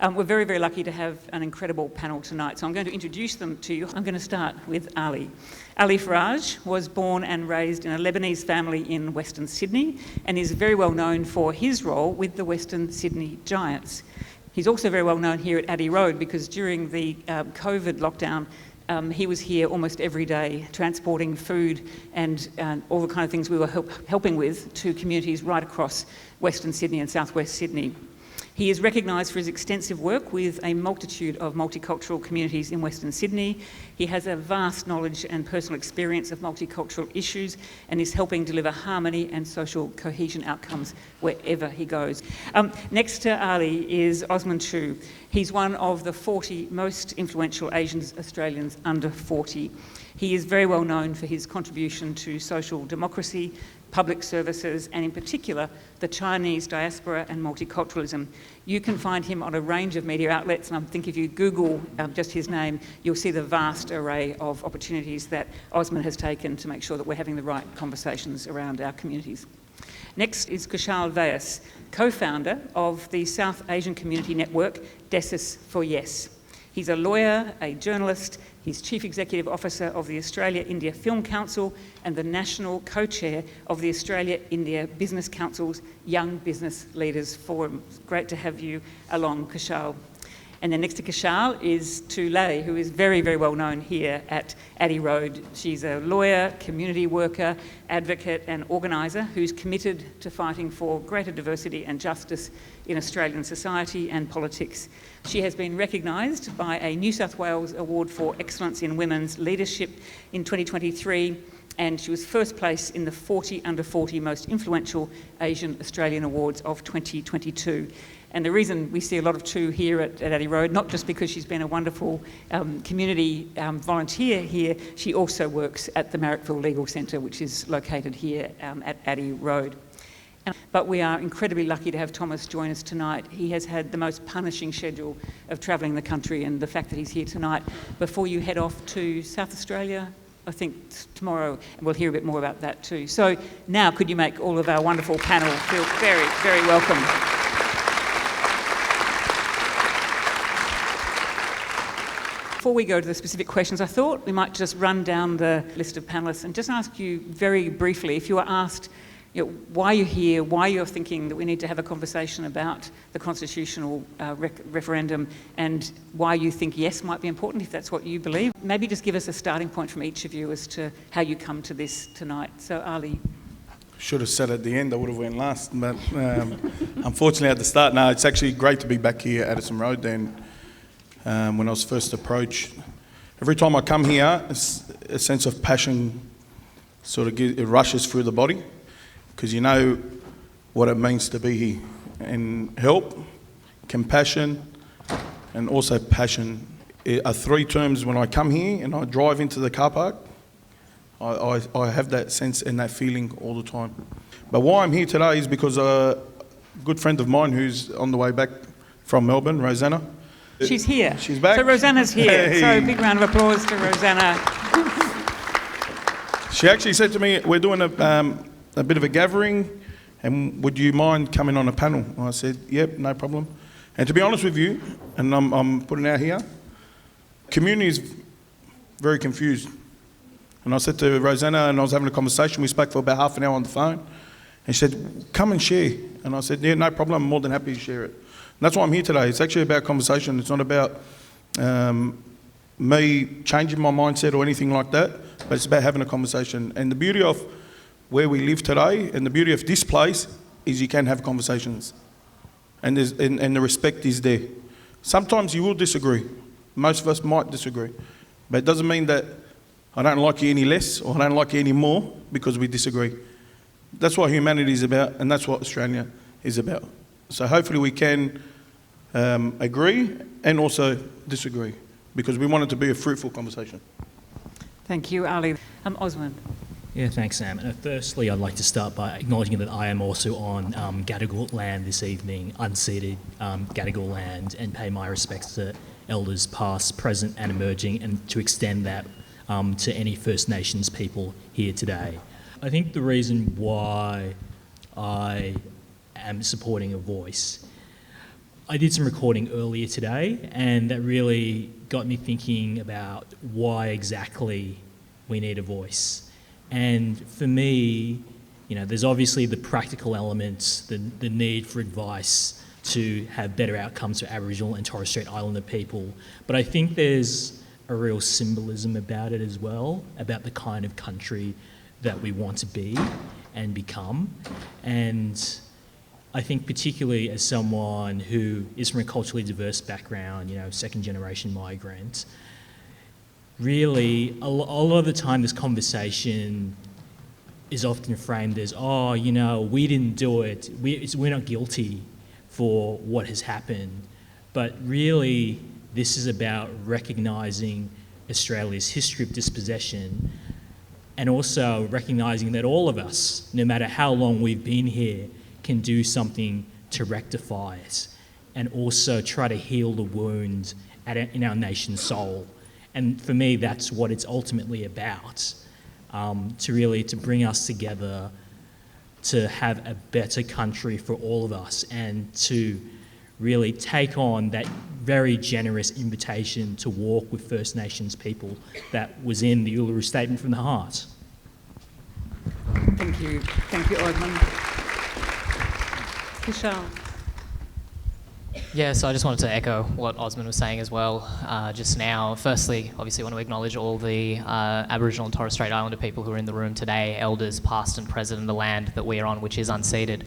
We're very, very lucky to have an incredible panel tonight, so I'm going to introduce them to you. I'm going to start with Ali. Ali Faraj was born and raised in a Lebanese family in Western Sydney and is very well known for his role with the Western Sydney Giants. He's also very well known here at Addi Road because during the COVID lockdown, he was here almost every day transporting food and all the kind of things we were helping with to communities right across Western Sydney and southwest Sydney. He is recognised for his extensive work with a multitude of multicultural communities in Western Sydney. He has a vast knowledge and personal experience of multicultural issues and is helping deliver harmony and social cohesion outcomes wherever he goes. Next to Ali is Osman Chu. He's one of the 40 most influential Asian Australians under 40. He is very well known for his contribution to social democracy, public services, and in particular, the Chinese diaspora and multiculturalism. You can find him on a range of media outlets, and I think if you Google just his name, you'll see the vast array of opportunities that Osman has taken to make sure that we're having the right conversations around our communities. Next is Kushal Vyas, co-founder of the South Asian Community Network, Desis for Yes. He's a lawyer, a journalist, he's Chief Executive Officer of the Australia-India Film Council and the National Co-Chair of the Australia-India Business Council's Young Business Leaders Forum. It's great to have you along, Kushal. And then next to Kushal is Tulay, who is very, very well known here at Addi Road. She's a lawyer, community worker, advocate and organiser who's committed to fighting for greater diversity and justice in Australian society and politics. She has been recognised by a New South Wales Award for Excellence in Women's Leadership in 2023, and she was first place in the 40 under 40 most influential Asian Australian Awards of 2022. And the reason we see a lot of Tu here at Addi Road, not just because she's been a wonderful community volunteer here, she also works at the Marrickville Legal Centre, which is located here at Addi Road. But we are incredibly lucky to have Thomas join us tonight. He has had the most punishing schedule of travelling the country, and the fact that he's here tonight before you head off to South Australia, I think tomorrow, and we'll hear a bit more about that too. So now could you make all of our wonderful panel feel very, very welcome. Before we go to the specific questions, I thought we might just run down the list of panellists and just ask you very briefly, if you were asked why you're here, why you're thinking that we need to have a conversation about the constitutional referendum and why you think yes might be important, if that's what you believe. Maybe just give us a starting point from each of you as to how you come to this tonight. So Ali. Should have said at the end, I would have went last, but unfortunately at the start, no, it's actually great to be back here at Addison Road then. When I was first approached, every time I come here, a sense of passion sort of it rushes through the body, because you know what it means to be here. And help, compassion, and also passion are three terms when I come here and I drive into the car park. I have that sense and that feeling all the time. But why I'm here today is because a good friend of mine who's on the way back from Melbourne, Rosanna. She's here. She's back. So Rosanna's here. Hey. So big round of applause to Rosanna. She actually said to me, we're doing a bit of a gathering, and would you mind coming on a panel? And I said, yep, no problem. And to be honest with you, and I'm putting it out here, community is very confused. And I said to Rosanna, and I was having a conversation, we spoke for about half an hour on the phone, and she said, come and share. And I said, yeah, no problem, I'm more than happy to share it. And that's why I'm here today. It's actually about conversation. It's not about me changing my mindset or anything like that, but it's about having a conversation. And the beauty of where we live today and the beauty of this place is you can have conversations. And the respect is there. Sometimes you will disagree. Most of us might disagree. But it doesn't mean that I don't like you any less or I don't like you any more because we disagree. That's what humanity is about, and that's what Australia is about. So hopefully we can agree and also disagree, because we want it to be a fruitful conversation. Thank you, Ali. Osman. Yeah, thanks, Sam. Firstly, I'd like to start by acknowledging that I am also on Gadigal land this evening, unceded Gadigal land, and pay my respects to elders past, present and emerging, and to extend that to any First Nations people here today. I think the reason why I am supporting a voice I did some recording earlier today, and that really got me thinking about why exactly we need a voice. And for me, there's obviously the practical elements, the need for advice to have better outcomes for Aboriginal and Torres Strait Islander people. But I think there's a real symbolism about it as well, about the kind of country that we want to be and become. And I think particularly as someone who is from a culturally diverse background, second generation migrant, really a lot of the time this conversation is often framed as, we didn't do it, we're not guilty for what has happened. But really, this is about recognising Australia's history of dispossession and also recognising that all of us, no matter how long we've been here, can do something to rectify it and also try to heal the wound in our nation's soul. And for me, that's what it's ultimately about, to bring us together, to have a better country for all of us, and to really take on that very generous invitation to walk with First Nations people that was in the Uluru Statement from the Heart. Thank you, Osman. Vishal. Yeah, so I just wanted to echo what Osman was saying as well just now. Firstly, obviously, I want to acknowledge all the Aboriginal and Torres Strait Islander people who are in the room today, elders past and present in the land that we are on, which is unceded.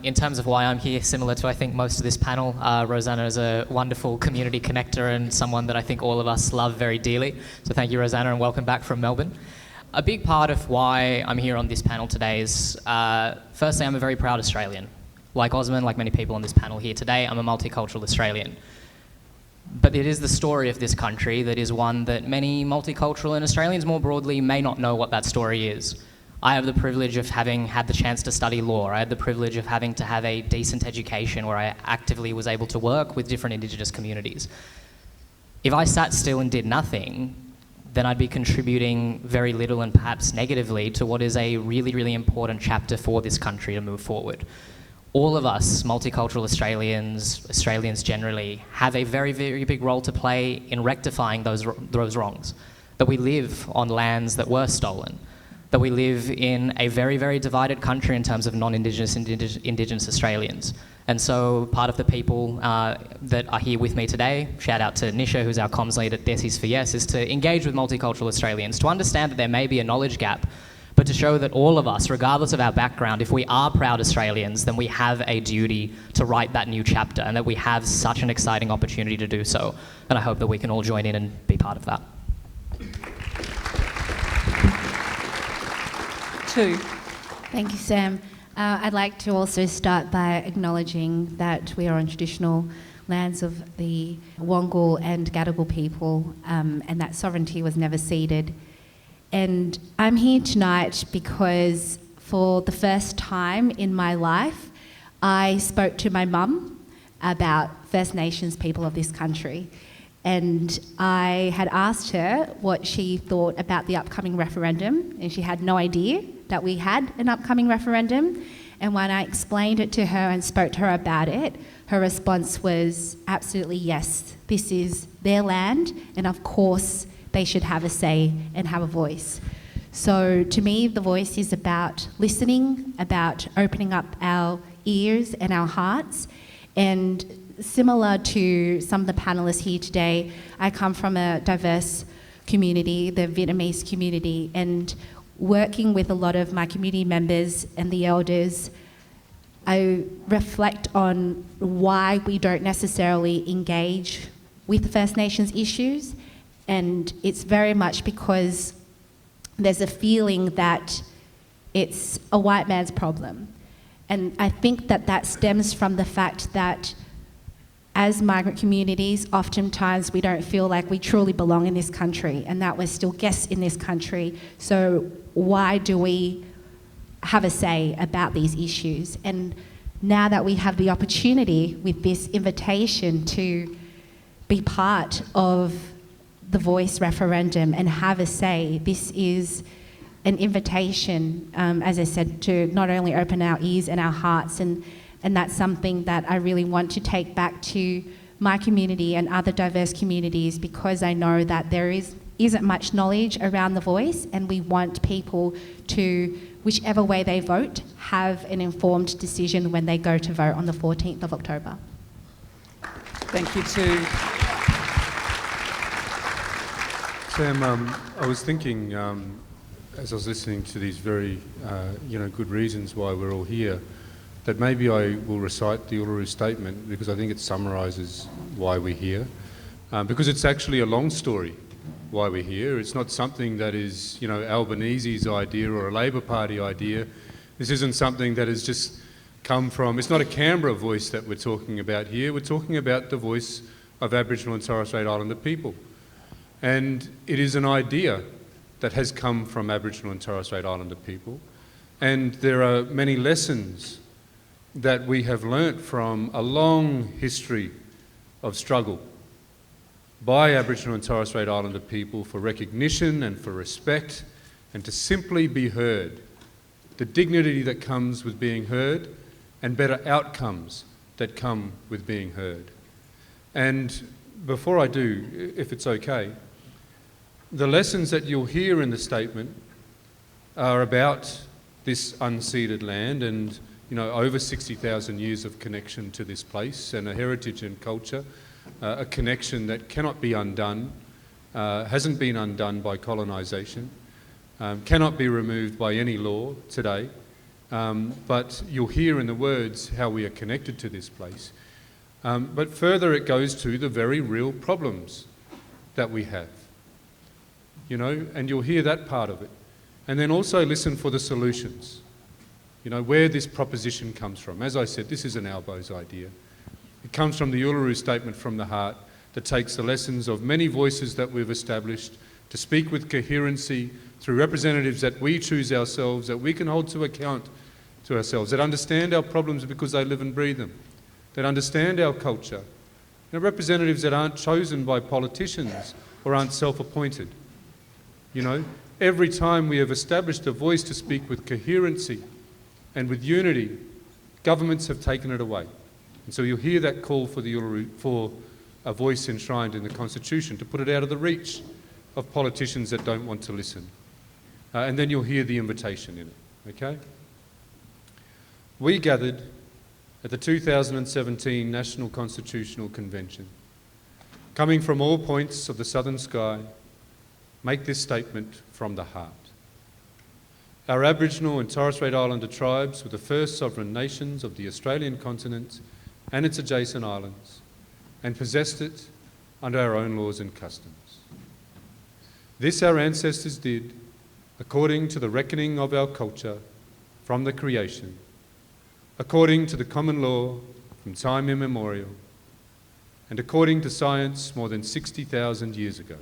In terms of why I'm here, similar to, I think, most of this panel, Rosanna is a wonderful community connector and someone that I think all of us love very dearly. So thank you, Rosanna, and welcome back from Melbourne. A big part of why I'm here on this panel today is, firstly, I'm a very proud Australian. Like Osman, like many people on this panel here today, I'm a multicultural Australian. But it is the story of this country that is one that many multicultural and Australians more broadly may not know what that story is. I have the privilege of having had the chance to study law. I had the privilege of having to have a decent education where I actively was able to work with different Indigenous communities. If I sat still and did nothing, then I'd be contributing very little and perhaps negatively to what is a really, really important chapter for this country to move forward. All of us, multicultural Australians generally, have a very, very big role to play in rectifying those wrongs. That we live on lands that were stolen. That we live in a very, very divided country in terms of non-Indigenous Indigenous Australians. And so part of the people that are here with me today, shout out to Nisha, who's our comms lead at Desis for Yes, is to engage with multicultural Australians, to understand that there may be a knowledge gap, but to show that all of us, regardless of our background, if we are proud Australians, then we have a duty to write that new chapter, and that we have such an exciting opportunity to do so. And I hope that we can all join in and be part of that. Two. Thank you, Sam. I'd like to also start by acknowledging that we are on traditional lands of the Wongal and Gadigal people, and that sovereignty was never ceded. And I'm here tonight because for the first time in my life, I spoke to my mum about First Nations people of this country. And I had asked her what she thought about the upcoming referendum, and she had no idea that we had an upcoming referendum. And when I explained it to her and spoke to her about it, her response was absolutely yes, this is their land, and of course they should have a say and have a voice. So to me, the voice is about listening, about opening up our ears and our hearts. And similar to some of the panellists here today, I come from a diverse community, the Vietnamese community, and working with a lot of my community members and the elders, I reflect on why we don't necessarily engage with First Nations issues. And it's very much because there's a feeling that it's a white man's problem. And I think that that stems from the fact that as migrant communities, oftentimes we don't feel like we truly belong in this country and that we're still guests in this country. So why do we have a say about these issues? And now that we have the opportunity with this invitation to be part of the Voice referendum and have a say, this is an invitation, as I said, to not only open our ears and our hearts and And that's something that I really want to take back to my community and other diverse communities, because I know that there isn't much knowledge around the voice, and we want people to, whichever way they vote, have an informed decision when they go to vote on the 14th of October. Thank you too. Sam, I was thinking, as I was listening to these very, good reasons why we're all here, that maybe I will recite the Uluru Statement, because I think it summarises why we're here. Because it's actually a long story why we're here. It's not something that is, Albanese's idea or a Labor Party idea. This isn't something that has just come from, it's not a Canberra voice that we're talking about here. We're talking about the voice of Aboriginal and Torres Strait Islander people. And it is an idea that has come from Aboriginal and Torres Strait Islander people. And there are many lessons that we have learnt from a long history of struggle by Aboriginal and Torres Strait Islander people for recognition and for respect and to simply be heard. The dignity that comes with being heard and better outcomes that come with being heard. And before I do, if it's okay, the lessons that you'll hear in the statement are about this unceded land and, over 60,000 years of connection to this place and a heritage and culture, a connection that cannot be undone, hasn't been undone by colonisation, cannot be removed by any law today, but you'll hear in the words how we are connected to this place. But further it goes to the very real problems that we have. And you'll hear that part of it. And then also listen for the solutions, where this proposition comes from. As I said, this is an Albo's idea. It comes from the Uluru Statement from the heart that takes the lessons of many voices that we've established to speak with coherency through representatives that we choose ourselves, that we can hold to account to ourselves, that understand our problems because they live and breathe them, that understand our culture. Representatives that aren't chosen by politicians or aren't self-appointed. Every time we have established a voice to speak with coherency and with unity, governments have taken it away. And so you'll hear that call for the Uluru, for a voice enshrined in the Constitution, to put it out of the reach of politicians that don't want to listen. And then you'll hear the invitation in it, okay? We gathered at the 2017 National Constitutional Convention, coming from all points of the southern sky, make this statement from the heart. Our Aboriginal and Torres Strait Islander tribes were the first sovereign nations of the Australian continent and its adjacent islands, and possessed it under our own laws and customs. This our ancestors did according to the reckoning of our culture from the creation, according to the common law from time immemorial, and according to science more than 60,000 years ago.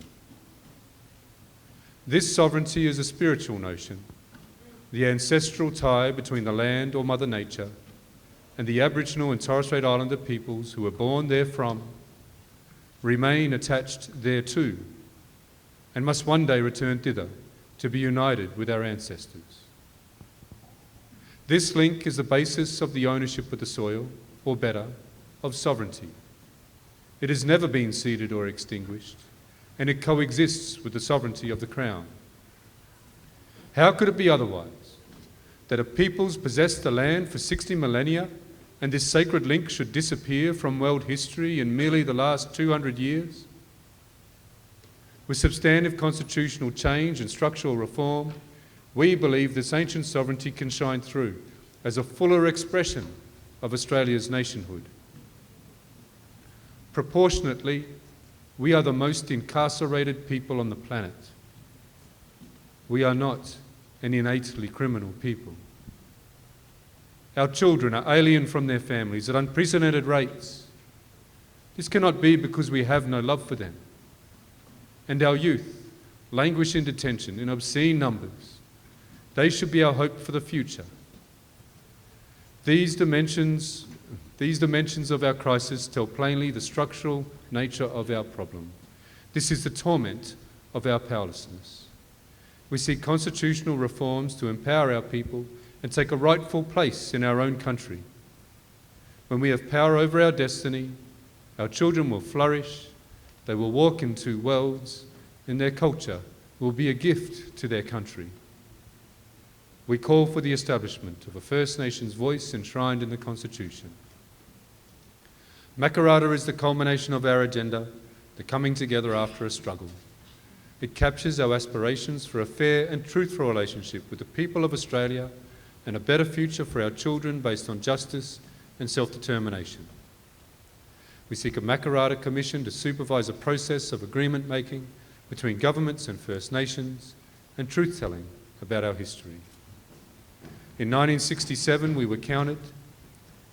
This sovereignty is a spiritual notion, the ancestral tie between the land or Mother Nature and the Aboriginal and Torres Strait Islander peoples who were born therefrom, remain attached thereto, and must one day return thither to be united with our ancestors. This link is the basis of the ownership of the soil, or better, of sovereignty. It has never been ceded or extinguished, and it coexists with the sovereignty of the Crown. How could it be otherwise? That a peoples possessed the land for 60 millennia and this sacred link should disappear from world history in merely the last 200 years? With substantive constitutional change and structural reform, we believe this ancient sovereignty can shine through as a fuller expression of Australia's nationhood. Proportionately, we are the most incarcerated people on the planet. We are not an innately criminal people. Our children are alien from their families at unprecedented rates. This cannot be because we have no love for them. And our youth languish in detention in obscene numbers. They should be our hope for the future. These dimensions of our crisis tell plainly the structural nature of our problem. This is the torment of our powerlessness. We seek constitutional reforms to empower our people and take a rightful place in our own country. When we have power over our destiny, our children will flourish, they will walk into worlds, and their culture will be a gift to their country. We call for the establishment of a First Nations voice enshrined in the Constitution. Makarrata is the culmination of our agenda, the coming together after a struggle. It captures our aspirations for a fair and truthful relationship with the people of Australia and a better future for our children based on justice and self-determination. We seek a Makarrata Commission to supervise a process of agreement making between governments and First Nations and truth-telling about our history. In 1967 we were counted.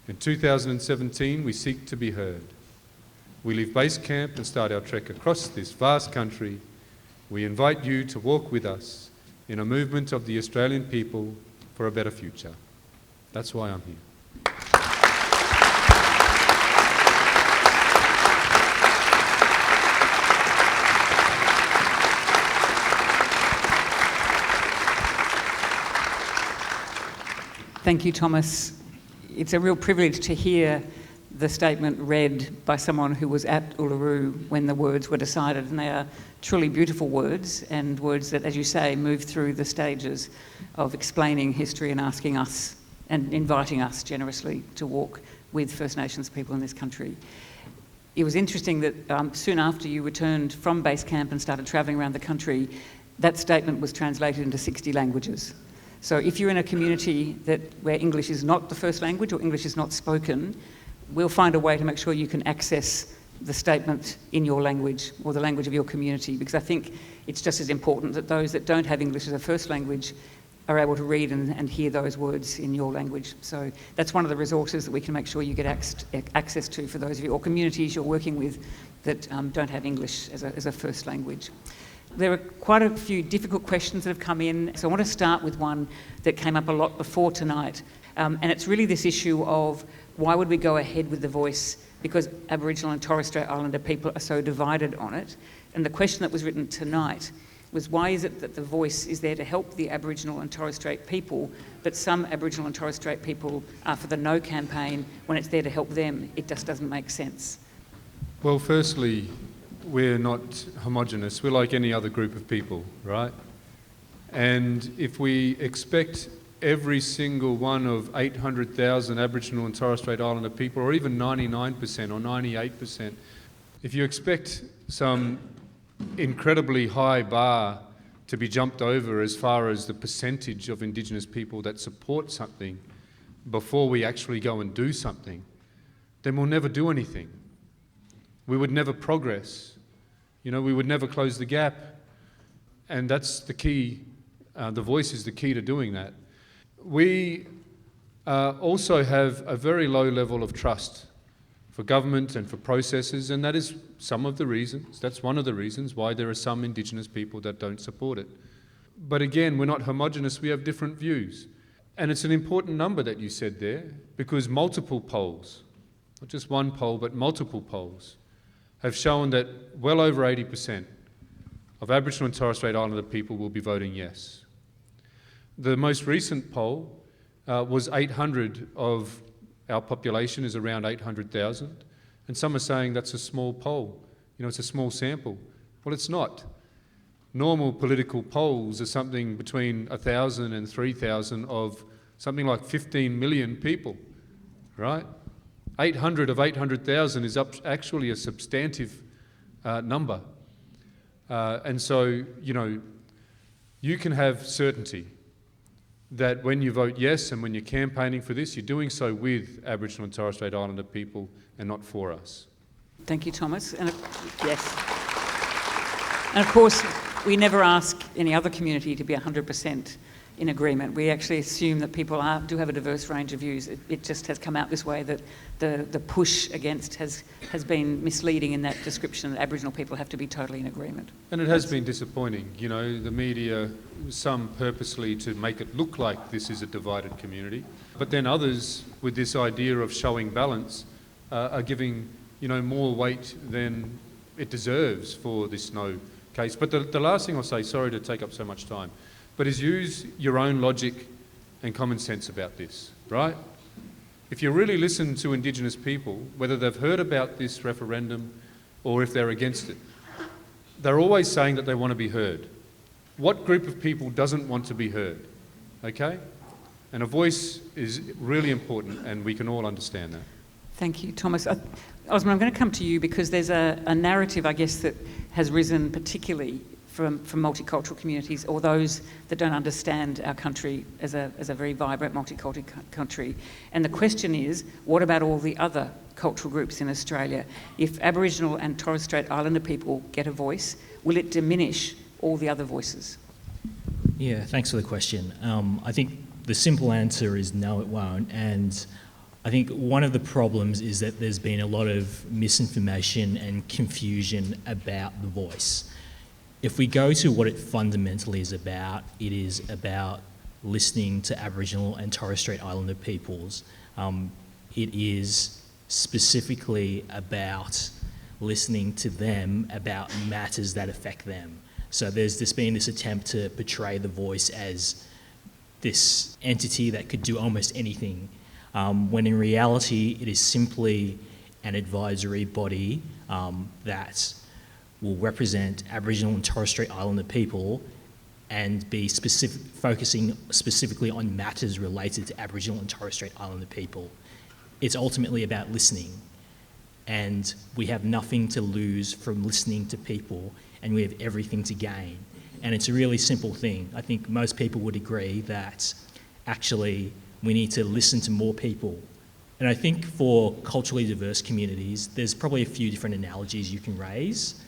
In 2017 we seek to be heard. We leave base camp and start our trek across this vast country. We invite you to walk with us in a movement of the Australian people for a better future. That's why I'm here. Thank you, Thomas. It's a real privilege to hear the statement read by someone who was at Uluru when the words were decided, and they are truly beautiful words, and words that, as you say, move through the stages of explaining history and asking us and inviting us generously to walk with First Nations people in this country. It was interesting that soon after you returned from base camp and started travelling around the country, that statement was translated into 60 languages. So if you're in a community where English is not the first language or English is not spoken, we'll find a way to make sure you can access the statement in your language or the language of your community, because I think it's just as important that those that don't have English as a first language are able to read and hear those words in your language. So that's one of the resources that we can make sure you get access to for those of you or communities you're working with that don't have English as a first language. There are quite a few difficult questions that have come in, so I want to start with one that came up a lot before tonight, and it's really this issue of why would we go ahead with the voice because Aboriginal and Torres Strait Islander people are so divided on it. And the question that was written tonight was, why is it that the voice is there to help the Aboriginal and Torres Strait people, but some Aboriginal and Torres Strait people are for the No campaign when it's there to help them? It just doesn't make sense. Well, firstly, we're not homogenous. We're like any other group of people, right? And if we expect every single one of 800,000 Aboriginal and Torres Strait Islander people, or even 99% or 98%, if you expect some incredibly high bar to be jumped over as far as the percentage of Indigenous people that support something before we actually go and do something, then we'll never do anything. We would never progress. You know, we would never close the gap. And that's the key. The voice is the key to doing that. We also have a very low level of trust for government and for processes, and that is some of the reasons, that's one of the reasons why there are some Indigenous people that don't support it. But again, we're not homogenous, we have different views. And it's an important number that you said there, because multiple polls, not just one poll, but multiple polls, have shown that well over 80% of Aboriginal and Torres Strait Islander people will be voting yes. The most recent poll was 800 of our population is around 800,000, and some are saying that's a small poll. You know, it's a small sample. Well, it's not. Normal political polls are something between 1,000 and 3,000 of something like 15 million people, right? 800 of 800,000 is actually a substantive number. And so, you know, you can have certainty that when you vote yes and when you're campaigning for this, you're doing so with Aboriginal and Torres Strait Islander people and not for us. Thank you, Thomas. And yes. And of course, we never ask any other community to be 100% in agreement. We actually assume that people do have a diverse range of views. It just has come out this way that the push against has been misleading in that description that Aboriginal people have to be totally in agreement. And it has been disappointing. You know, the media, some purposely to make it look like this is a divided community, but then others with this idea of showing balance are giving, you know, more weight than it deserves for this no case. But the last thing I'll say, sorry to take up so much time, but is use your own logic and common sense about this, right? If you really listen to Indigenous people, whether they've heard about this referendum or if they're against it, they're always saying that they want to be heard. What group of people doesn't want to be heard? Okay? And a voice is really important, and we can all understand that. Thank you, Thomas. Osman, I'm going to come to you because there's a narrative, I guess, that has risen particularly from multicultural communities or those that don't understand our country as a very vibrant multicultural country. And the question is, what about all the other cultural groups in Australia? If Aboriginal and Torres Strait Islander people get a voice, will it diminish all the other voices? Yeah, thanks for the question. I think the simple answer is no, it won't. And I think one of the problems is that there's been a lot of misinformation and confusion about the voice. If we go to what it fundamentally is about, it is about listening to Aboriginal and Torres Strait Islander peoples. It is specifically about listening to them about matters that affect them. So there's been this attempt to portray the voice as this entity that could do almost anything, when in reality it is simply an advisory body that will represent Aboriginal and Torres Strait Islander people and be focusing specifically on matters related to Aboriginal and Torres Strait Islander people. It's ultimately about listening, and we have nothing to lose from listening to people, and we have everything to gain. And it's a really simple thing. I think most people would agree that actually we need to listen to more people. And I think for culturally diverse communities, there's probably a few different analogies you can raise,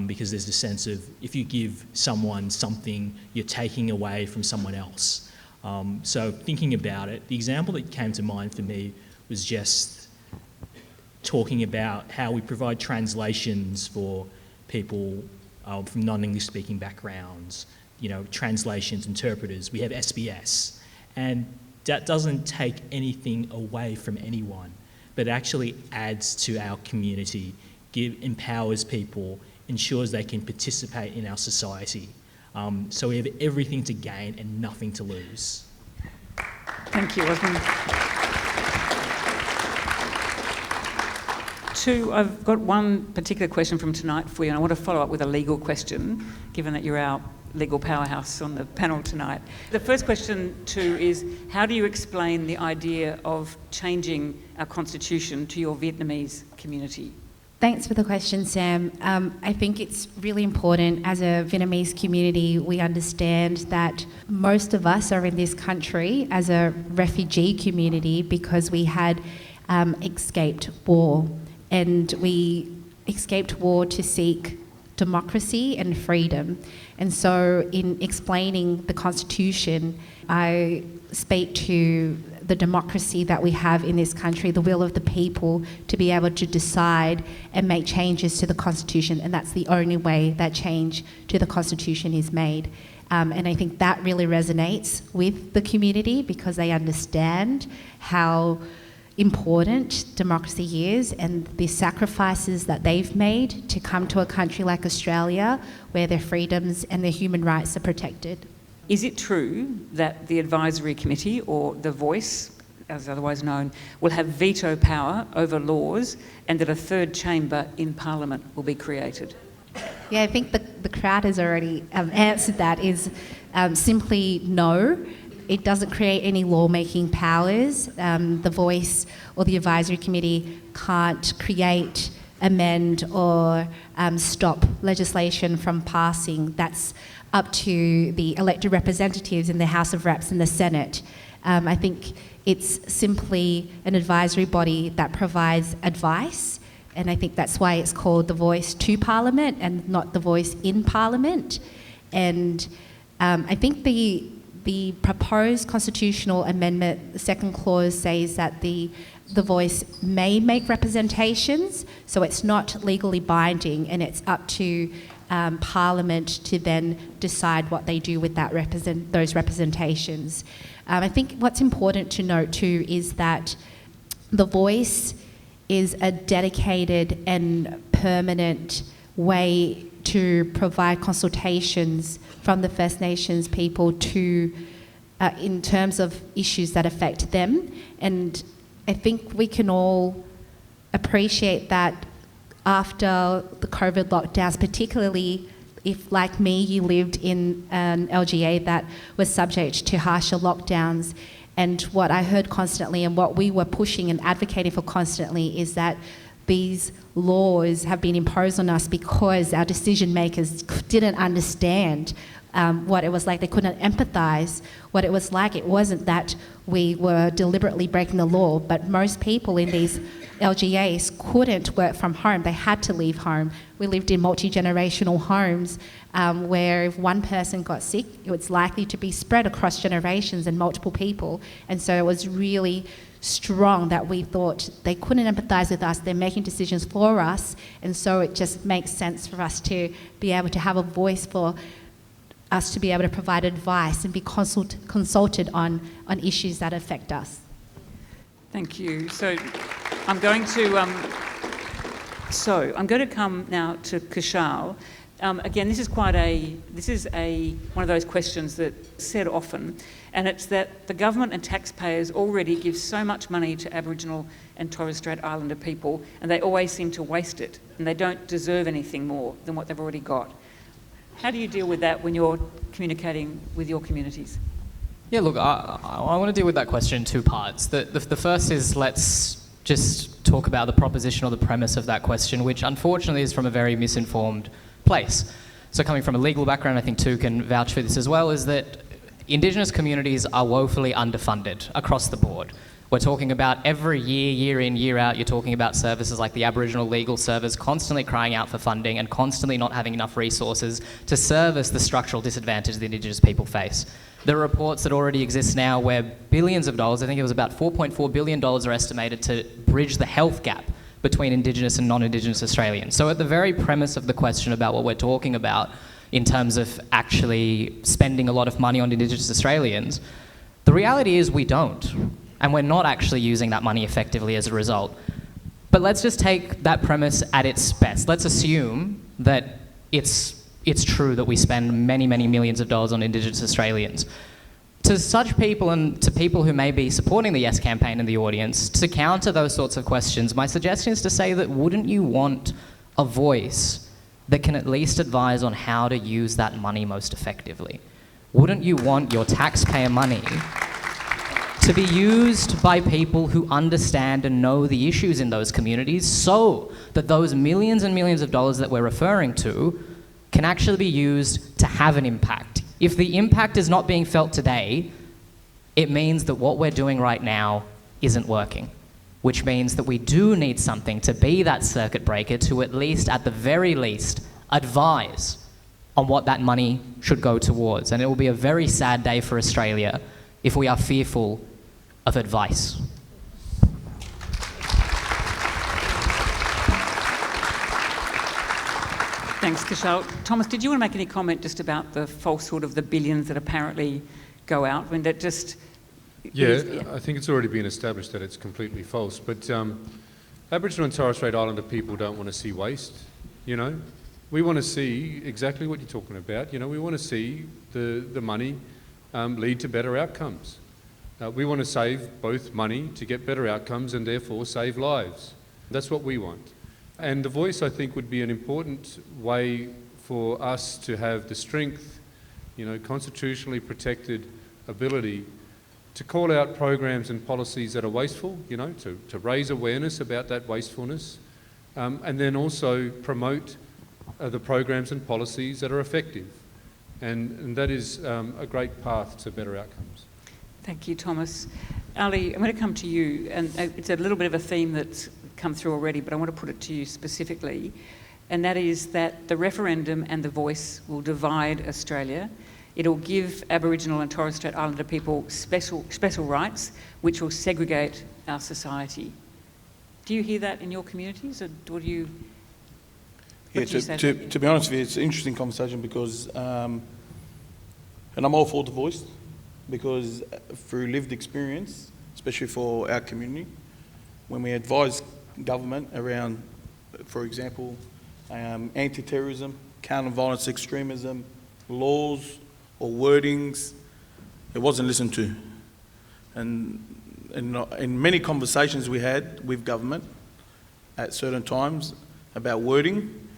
because there's the sense of if you give someone something, you're taking away from someone else. So thinking about it, the example that came to mind for me was just talking about how we provide translations for people from non-English speaking backgrounds, translations, interpreters. We have SBS, and that doesn't take anything away from anyone, but actually adds to our community, empowers people, ensures they can participate in our society. So we have everything to gain and nothing to lose. Thank you, Osman. I've got one particular question from tonight for you, and I want to follow up with a legal question, given that you're our legal powerhouse on the panel tonight. The first question, is how do you explain the idea of changing our constitution to your Vietnamese community? Thanks for the question, Sam. I think it's really important as a Vietnamese community, we understand that most of us are in this country as a refugee community because we had escaped war. And we escaped war to seek democracy and freedom. And so in explaining the Constitution, I speak to the democracy that we have in this country, the will of the people to be able to decide and make changes to the Constitution. And that's the only way that change to the Constitution is made. And I think that really resonates with the community because they understand how important democracy is and the sacrifices that they've made to come to a country like Australia where their freedoms and their human rights are protected. Is it true that the Advisory Committee, or the Voice, as otherwise known, will have veto power over laws and that a third chamber in Parliament will be created? Yeah, I think the crowd has already answered that, is simply no. It doesn't create any lawmaking powers. The Voice or the Advisory Committee can't create, amend or stop legislation from passing. That's up to the elected representatives in the House of Reps and the Senate. I think it's simply an advisory body that provides advice, and I think that's why it's called the Voice to Parliament and not the Voice in Parliament. And I think the proposed constitutional amendment, the second clause says that the Voice may make representations, so it's not legally binding, and it's up to Parliament to then decide what they do with those representations. I think what's important to note too is that the Voice is a dedicated and permanent way to provide consultations from the First Nations people to, in terms of issues that affect them. And I think we can all appreciate that after the COVID lockdowns, particularly if, like me, you lived in an LGA that was subject to harsher lockdowns. And what I heard constantly and what we were pushing and advocating for constantly is that these laws have been imposed on us because our decision makers didn't understand what it was like. They couldn't empathise what it was like. It wasn't that we were deliberately breaking the law, but most people in these LGAs couldn't work from home. They had to leave home. We lived in multi-generational homes where if one person got sick, it was likely to be spread across generations and multiple people. And so it was really strong that we thought they couldn't empathise with us, they're making decisions for us, and so it just makes sense for us to be able to have a voice, for us to be able to provide advice and be consulted on issues that affect us. Thank you. So I'm going to come now to Kushal. Again, this is one of those questions that's said often, and it's that the government and taxpayers already give so much money to Aboriginal and Torres Strait Islander people, and they always seem to waste it, and they don't deserve anything more than what they've already got. How do you deal with that when you're communicating with your communities? Yeah, look, I want to deal with that question in two parts. The first is, let's just talk about the proposition or the premise of that question, which unfortunately is from a very misinformed place. So coming from a legal background, I think Tu can vouch for this as well, is that Indigenous communities are woefully underfunded across the board. We're talking about every year, year in, year out, you're talking about services like the Aboriginal Legal Service constantly crying out for funding and constantly not having enough resources to service the structural disadvantage that Indigenous people face. There are reports that already exist now where billions of dollars, I think it was about $4.4 billion, are estimated to bridge the health gap between Indigenous and non-Indigenous Australians. So at the very premise of the question about what we're talking about in terms of actually spending a lot of money on Indigenous Australians, the reality is we don't. And we're not actually using that money effectively as a result. But let's just take that premise at its best. Let's assume that it's true that we spend many, many millions of dollars on Indigenous Australians. To such people and to people who may be supporting the Yes campaign in the audience, to counter those sorts of questions, my suggestion is to say that wouldn't you want a voice that can at least advise on how to use that money most effectively? Wouldn't you want your taxpayer money to be used by people who understand and know the issues in those communities so that those millions and millions of dollars that we're referring to can actually be used to have an impact? If the impact is not being felt today, it means that what we're doing right now isn't working, which means that we do need something to be that circuit breaker to at least, at the very least, advise on what that money should go towards. And it will be a very sad day for Australia if we are fearful of advice. Thanks, Kushal. Thomas, did you want to make any comment just about the falsehood of the billions that apparently go out? I mean, that just... Yeah, I think it's already been established that it's completely false. But Aboriginal and Torres Strait Islander people don't want to see waste, you know. We want to see exactly what you're talking about. You know, we want to see the money lead to better outcomes. We want to save both money to get better outcomes and therefore save lives. That's what we want. And the voice, I think, would be an important way for us to have the strength, you know, constitutionally protected ability to call out programs and policies that are wasteful, you know, to raise awareness about that wastefulness, and then also promote the programs and policies that are effective. And that is a great path to better outcomes. Thank you, Thomas. Ali, I'm going to come to you, and it's a little bit of a theme that's come through already, but I want to put it to you specifically, and that is that the referendum and the voice will divide Australia. It'll give Aboriginal and Torres Strait Islander people special rights, which will segregate our society. Do you hear that in your communities, or do you... Yeah, to be honest with you, it's an interesting conversation because, and I'm all for the voice, because through lived experience, especially for our community, when we advise government around, for example, anti-terrorism, counter-violence extremism, laws or wordings, it wasn't listened to. And in many conversations we had with government at certain times about wording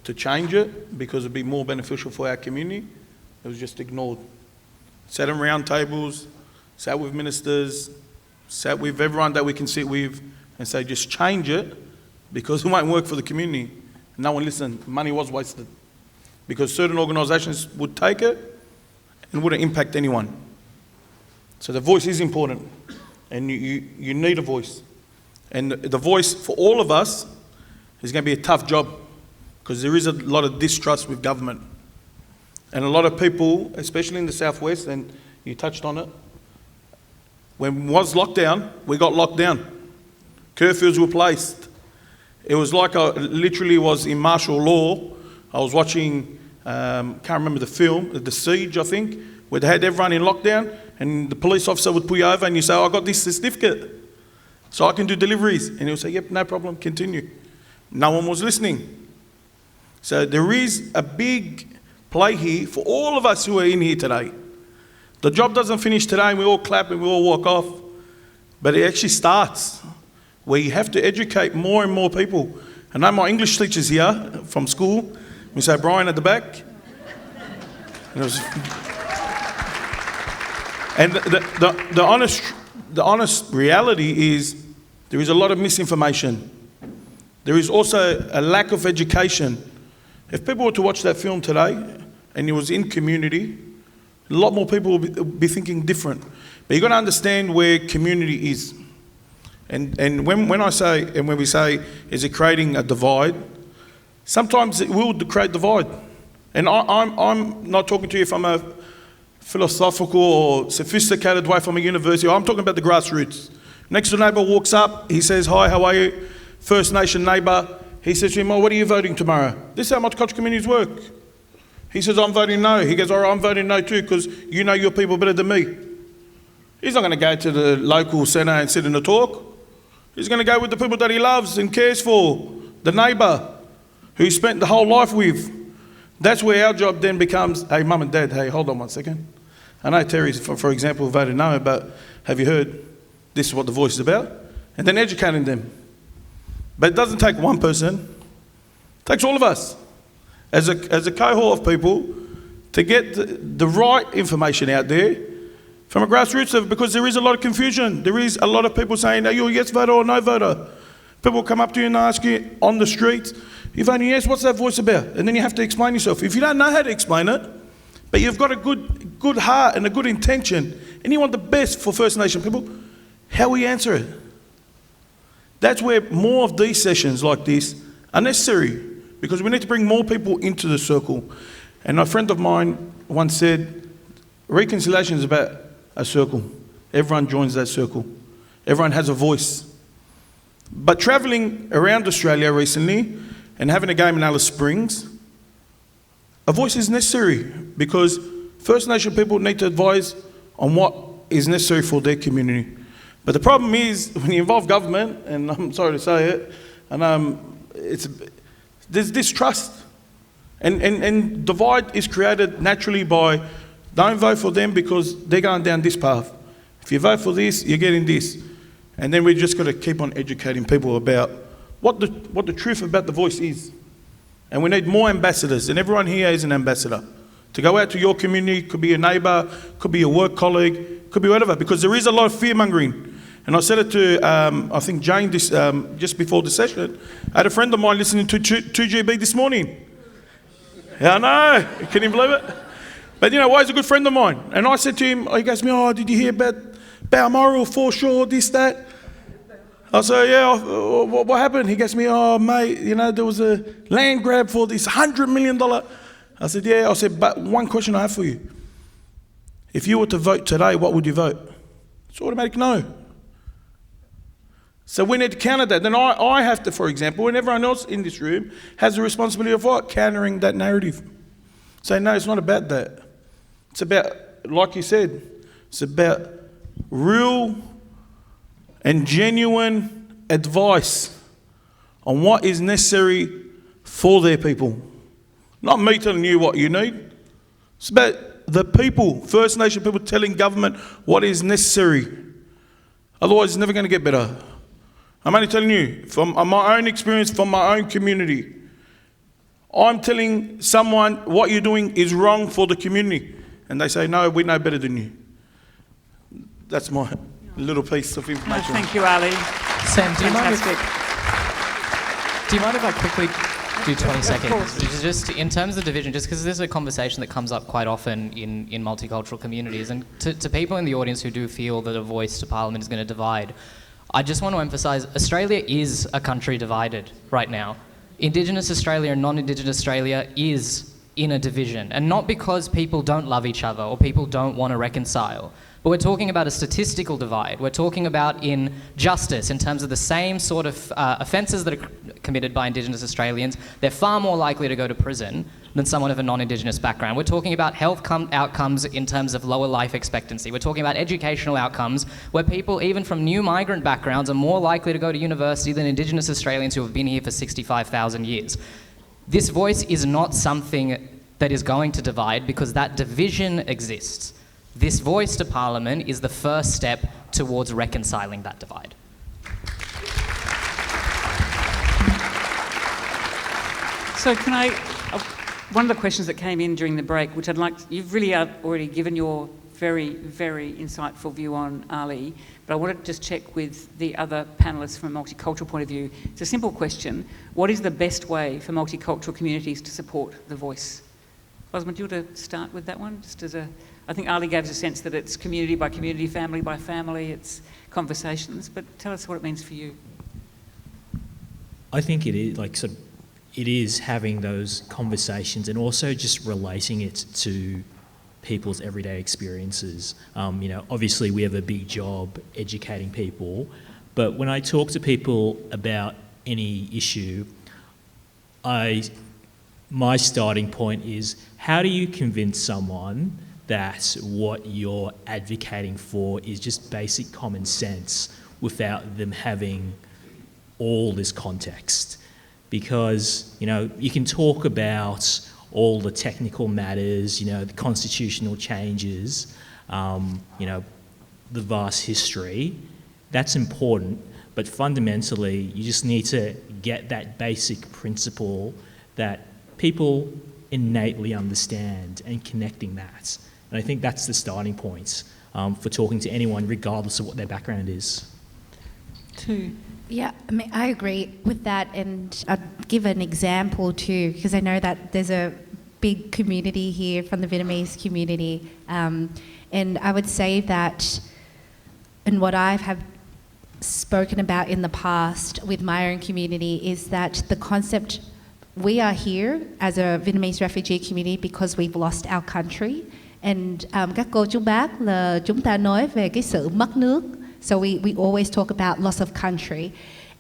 to change it because it'd be more beneficial for our community, it was just ignored. Sat in round tables, sat with ministers, sat with everyone that we can sit with and say just change it because it won't work for the community. No one listened. Money was wasted because certain organisations would take it and wouldn't impact anyone. So the voice is important, and you need a voice. And the voice for all of us is going to be a tough job because there is a lot of distrust with government. And a lot of people, especially in the southwest, and you touched on it, when it was lockdown, we got locked down. Curfews were placed. It was like I literally was in martial law. I was watching, can't remember the film, The Siege, I think, where they had everyone in lockdown and the police officer would pull you over and you say, oh, I got this certificate, so I can do deliveries. And he'll say, yep, no problem, continue. No one was listening. So there is a big play here for all of us who are in here today. The job doesn't finish today and we all clap and we all walk off, but it actually starts where you have to educate more and more people. I know my English teachers here from school, Miss O'Brien at the back. And the honest reality is there is a lot of misinformation. There is also a lack of education. If people were to watch that film today and it was in community, a lot more people will be thinking different. But you've got to understand where community is. And when we say, is it creating a divide? Sometimes it will create divide. And I'm not talking to you from a philosophical or sophisticated way from a university. I'm talking about the grassroots. Next door neighbour walks up, he says, hi, how are you? First Nation neighbour. He says to him, oh, what are you voting tomorrow? This is how much culture communities work. He says, I'm voting no. He goes, all right, I'm voting no too because you know your people better than me. He's not going to go to the local centre and sit in a talk. He's going to go with the people that he loves and cares for, the neighbour who he spent the whole life with. That's where our job then becomes, hey, mum and dad, hey, hold on one second. I know Terry, for example, voted no, but have you heard this is what the voice is about? And then educating them. But it doesn't take one person, it takes all of us as a cohort of people to get the right information out there from a grassroots level, because there is a lot of confusion. There is a lot of people saying, are you a yes voter or no voter? People come up to you and ask you on the streets, you're voting yes, what's that voice about? And then you have to explain yourself. If you don't know how to explain it, but you've got a good heart and a good intention, and you want the best for First Nation people, how will you answer it? That's where more of these sessions like this are necessary, because we need to bring more people into the circle. And a friend of mine once said, reconciliation is about a circle. Everyone joins that circle. Everyone has a voice. But travelling around Australia recently and having a game in Alice Springs, a voice is necessary because First Nation people need to advise on what is necessary for their community. But the problem is when you involve government, and I'm sorry to say it, and there's distrust. And divide is created naturally by don't vote for them because they're going down this path. If you vote for this, you're getting this. And then we just got to keep on educating people about what the truth about the voice is. And we need more ambassadors, and everyone here is an ambassador. To go out to your community, could be a neighbour, could be a work colleague, could be whatever, because there is a lot of fear-mongering. And I said it to, I think, Jane just before the session. I had a friend of mine listening to 2GB this morning. Yeah, I know, can you believe it? But you know, why? He's a good friend of mine. And I said to him, he goes to me, oh, did you hear about Balmoral, foreshore, this, that? I said, yeah, what happened? He goes to me, oh, mate, you know, there was a land grab for this $100 million. I said, yeah. I said, but one question I have for you. If you were to vote today, what would you vote? It's automatic no. So we need to counter that. Then I have to, for example, and everyone else in this room has the responsibility of what? Countering that narrative. Say, no, it's not about that. It's about, like you said, it's about real and genuine advice on what is necessary for their people. Not me telling you what you need. It's about the people, First Nation people, telling government what is necessary. Otherwise, it's never going to get better. I'm only telling you, from my own experience, from my own community. I'm telling someone what you're doing is wrong for the community. And they say, no, we know better than you. That's my little piece of information. Thank you, Ali. Sam, do you mind Fantastic. if I quickly do 20 Of seconds? course. Just in terms of division, just because this is a conversation that comes up quite often in multicultural communities, and to people in the audience who do feel that a voice to Parliament is going to divide, I just want to emphasise Australia is a country divided right now. Indigenous Australia and non-Indigenous Australia is in a division, and not because people don't love each other or people don't want to reconcile. But we're talking about a statistical divide. We're talking about in justice, in terms of the same sort of offences that are committed by Indigenous Australians. They're far more likely to go to prison than someone of a non-Indigenous background. We're talking about health outcomes in terms of lower life expectancy. We're talking about educational outcomes where people, even from new migrant backgrounds, are more likely to go to university than Indigenous Australians who have been here for 65,000 years. This voice is not something that is going to divide because that division exists. This voice to Parliament is the first step towards reconciling that divide. So can I, one of the questions that came in during the break, which I'd like, you've really already given your very, very insightful view on Ali, but I want to just check with the other panellists from a multicultural point of view. It's a simple question. What is the best way for multicultural communities to support the voice? Osman, do you want to start with that one? Just as I think Ali gave us a sense that it's community by community, family by family, it's conversations, but tell us what it means for you. I think it is it is having those conversations and also just relating it to people's everyday experiences. Obviously we have a big job educating people, but when I talk to people about any issue, my starting point is, how do you convince someone that what you're advocating for is just basic common sense without them having all this context? Because, you can talk about all the technical matters, the constitutional changes, the vast history. That's important, but fundamentally, you just need to get that basic principle that people innately understand and connecting that. And I think that's the starting point for talking to anyone, regardless of what their background is. Yeah, I agree with that, and I'll give an example too, because I know that there's a big community here from the Vietnamese community, and I would say that, and what I have spoken about in the past with my own community, is that the concept, we are here as a Vietnamese refugee community because we've lost our country, and các cô chú bác là chúng ta nói về cái sự mất nước. So we always talk about loss of country.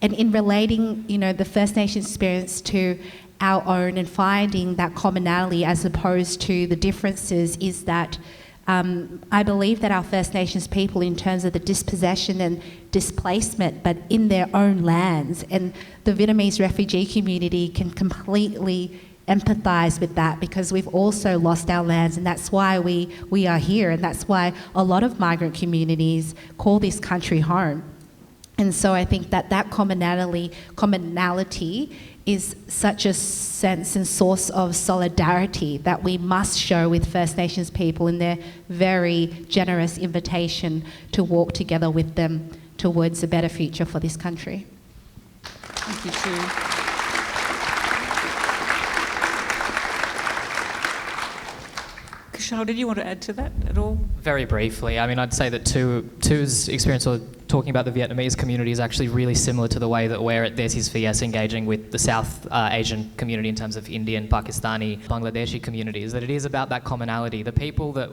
And in relating, the First Nations experience to our own and finding that commonality as opposed to the differences, is that I believe that our First Nations people, in terms of the dispossession and displacement, but in their own lands, and the Vietnamese refugee community can completely empathise with that, because we've also lost our lands, and that's why we are here, and that's why a lot of migrant communities call this country home. And so I think that commonality is such a sense and source of solidarity that we must show with First Nations people in their very generous invitation to walk together with them towards a better future for this country. Thank you, Sue. Kishal, did you want to add to that at all? Very briefly, I'd say that Tu's experience of talking about the Vietnamese community is actually really similar to the way that we're at There's His VS engaging with the South Asian community in terms of Indian, Pakistani, Bangladeshi communities, that it is about that commonality. The people that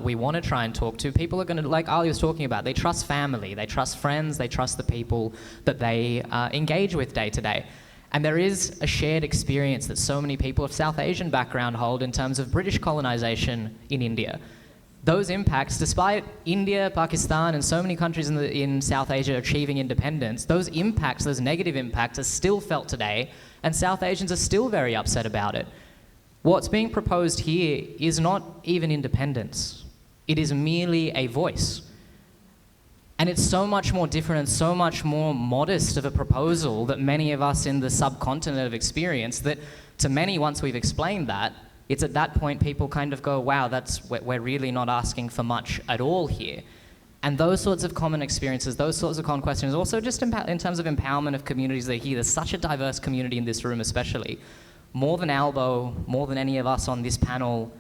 we want to try and talk to, people are going to, like Ali was talking about, they trust family, they trust friends, they trust the people that they engage with day to day. And there is a shared experience that so many people of South Asian background hold in terms of British colonisation in India. Those impacts, despite India, Pakistan and so many countries in South Asia achieving independence, those impacts, those negative impacts are still felt today, and South Asians are still very upset about it. What's being proposed here is not even independence. It is merely a voice. And it's so much more different and so much more modest of a proposal that many of us in the subcontinent have experienced, that to many, once we've explained that, it's at that point people kind of go, wow, we're really not asking for much at all here. And those sorts of common experiences, those sorts of common questions, also just in terms of empowerment of communities that are here, there's such a diverse community in this room especially. More than Albo, more than any of us on this panel,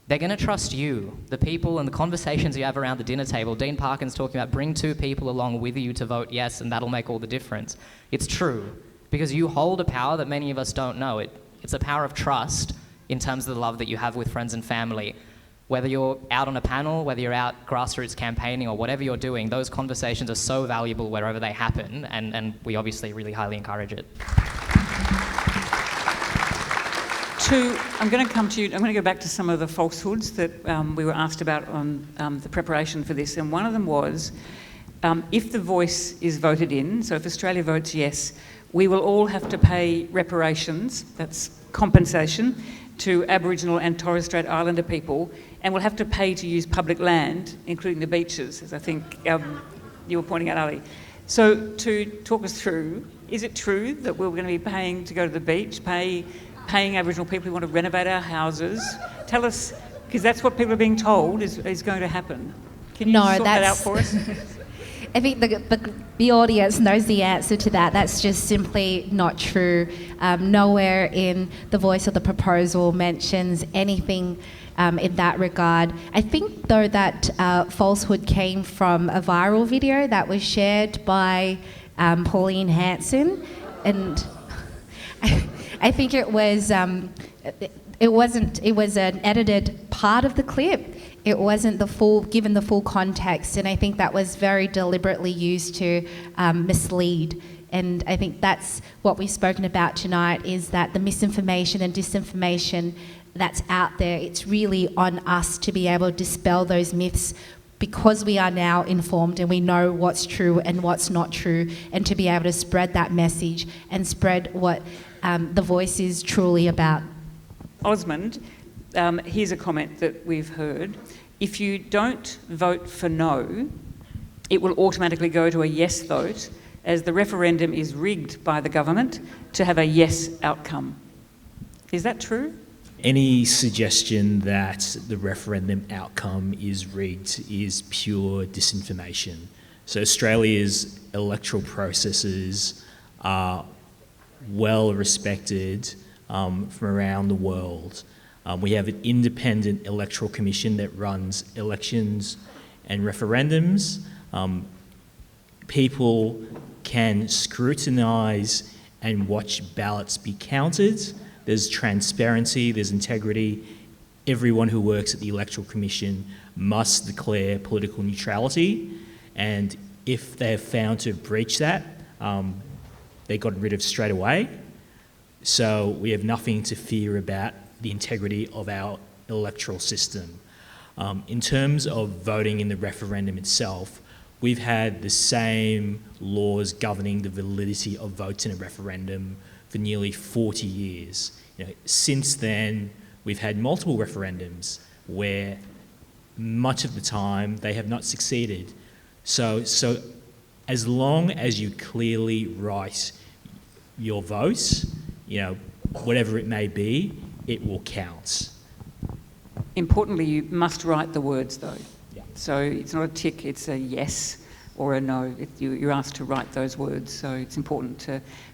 they're going to trust you, the people and the conversations you have around the dinner table. Dean Parkin's talking about bring 2 people along with you to vote yes, and that'll make all the difference. It's true, because you hold a power that many of us don't know. It's a power of trust in terms of the love that you have with friends and family. Whether you're out on a panel, whether you're out grassroots campaigning or whatever you're doing, those conversations are so valuable wherever they happen, and we obviously really highly encourage it. I'm going to come to you. I'm going to go back to some of the falsehoods that we were asked about on the preparation for this, and one of them was, if the voice is voted in, so if Australia votes yes, we will all have to pay reparations, that's compensation, to Aboriginal and Torres Strait Islander people, and we'll have to pay to use public land, including the beaches, as I think you were pointing out, Ali. So to talk us through, is it true that we're going to be paying to go to the beach, paying Aboriginal people who want to renovate our houses? Tell us, because that's what people are being told is going to happen. Can you sort that out for us? I think the audience knows the answer to that. That's just simply not true. Nowhere in the voice of the proposal mentions anything in that regard. I think, though, that falsehood came from a viral video that was shared by Pauline Hanson, and I think it was it was an edited part of the clip. It wasn't given the full context, and I think that was very deliberately used to mislead. And I think that's what we've spoken about tonight, is that the misinformation and disinformation that's out there, it's really on us to be able to dispel those myths, because we are now informed and we know what's true and what's not true, and to be able to spread that message and spread what the voice is truly about. Osmond, here's a comment that we've heard. If you don't vote for no, it will automatically go to a yes vote, as the referendum is rigged by the government to have a yes outcome. Is that true? Any suggestion that the referendum outcome is rigged is pure disinformation. So Australia's electoral processes are well respected from around the world. We have an independent electoral commission that runs elections and referendums. People can scrutinise and watch ballots be counted. There's transparency, there's integrity. Everyone who works at the Electoral Commission must declare political neutrality, and if they're found to have breached that, they got rid of straight away. So we have nothing to fear about the integrity of our electoral system. In terms of voting in the referendum itself, we've had the same laws governing the validity of votes in a referendum for nearly 40 years. Since then, we've had multiple referendums where much of the time they have not succeeded. So as long as you clearly write your vote, whatever it may be, it will count. Importantly, you must write the words, though. Yeah. So it's not a tick, it's a yes or a no. You're asked to write those words, so it's important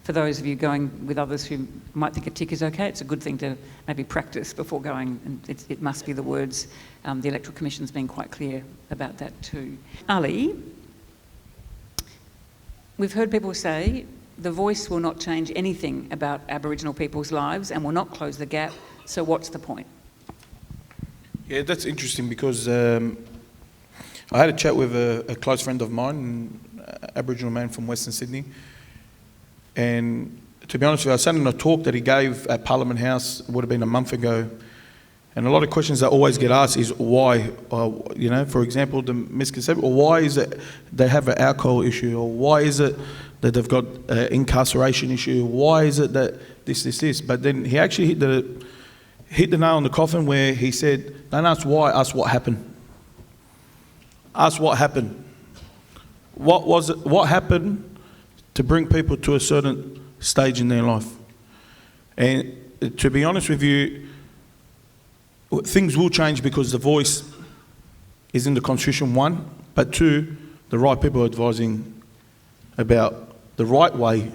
for those of you going with others who might think a tick is okay, it's a good thing to maybe practice before going, and it must be the words. The Electoral Commission's been quite clear about that too. Ali, we've heard people say the voice will not change anything about Aboriginal people's lives and will not close the gap, so what's the point? Yeah, that's interesting, because I had a chat with a close friend of mine, an Aboriginal man from Western Sydney, and to be honest with you, I sat in a talk that he gave at Parliament House, it would have been a month ago, and a lot of questions that always get asked is why, for example, the misconception, or why is it they have an alcohol issue, or why is it that they've got an incarceration issue, why is it that this, but then he actually hit the nail on the coffin where he said, don't ask why, ask what happened. Ask what happened. what happened to bring people to a certain stage in their life. And to be honest with you, things will change because the voice is in the Constitution, one, but two, the right people are advising about the right way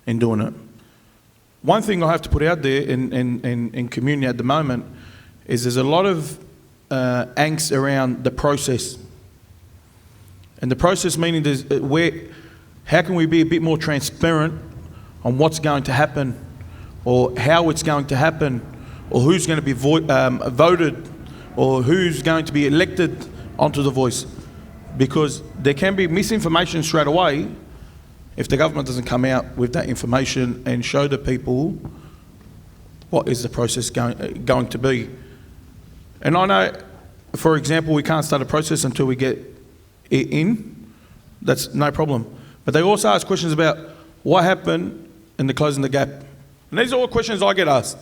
in doing it. One thing I have to put out there in community at the moment is there's a lot of angst around the process. And the process meaning how can we be a bit more transparent on what's going to happen, or how it's going to happen, or who's going to be voted, or who's going to be elected onto the voice. Because there can be misinformation straight away if the government doesn't come out with that information and show the people what is the process going to be. And I know, for example, we can't start a process until we get it in. That's no problem. But they also ask questions about what happened in the closing the gap. And these are all questions I get asked.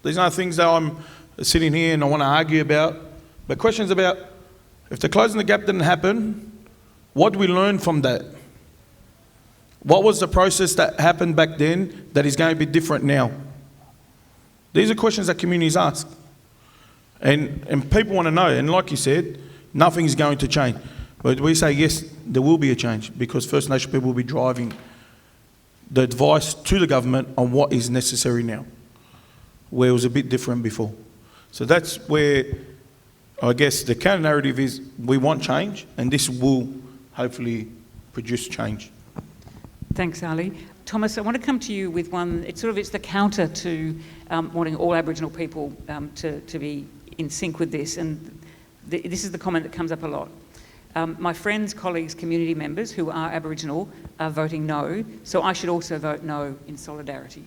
These aren't things that I'm sitting here and I want to argue about, but questions about if the closing the gap didn't happen, what do we learn from that? What was the process that happened back then that is going to be different now? These are questions that communities ask. And people want to know, and like you said, nothing is going to change. But we say, yes, there will be a change because First Nation people will be driving the advice to the government on what is necessary now, where it was a bit different before. So that's where I guess the counter narrative is we want change, and this will hopefully produce change. Thanks, Ali. Thomas, I want to come to you with one. It's the counter to wanting all Aboriginal people to be in sync with this, and this is the comment that comes up a lot. My friends, colleagues, community members who are Aboriginal are voting no, so I should also vote no in solidarity.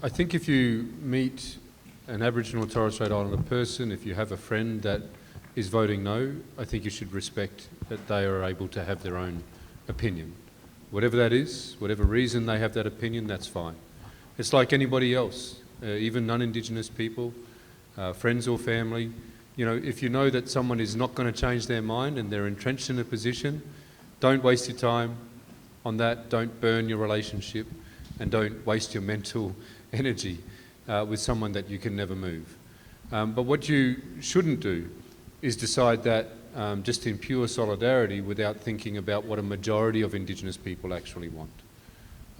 I think if you meet an Aboriginal or Torres Strait Islander person, if you have a friend that is voting no, I think you should respect that they are able to have their own opinion. Whatever that is, whatever reason they have that opinion, that's fine. It's like anybody else, even non-Indigenous people, friends or family. You know, if you know that someone is not going to change their mind and they're entrenched in a position, don't waste your time on that, don't burn your relationship, and don't waste your mental energy with someone that you can never move. But what you shouldn't do is decide that just in pure solidarity without thinking about what a majority of Indigenous people actually want.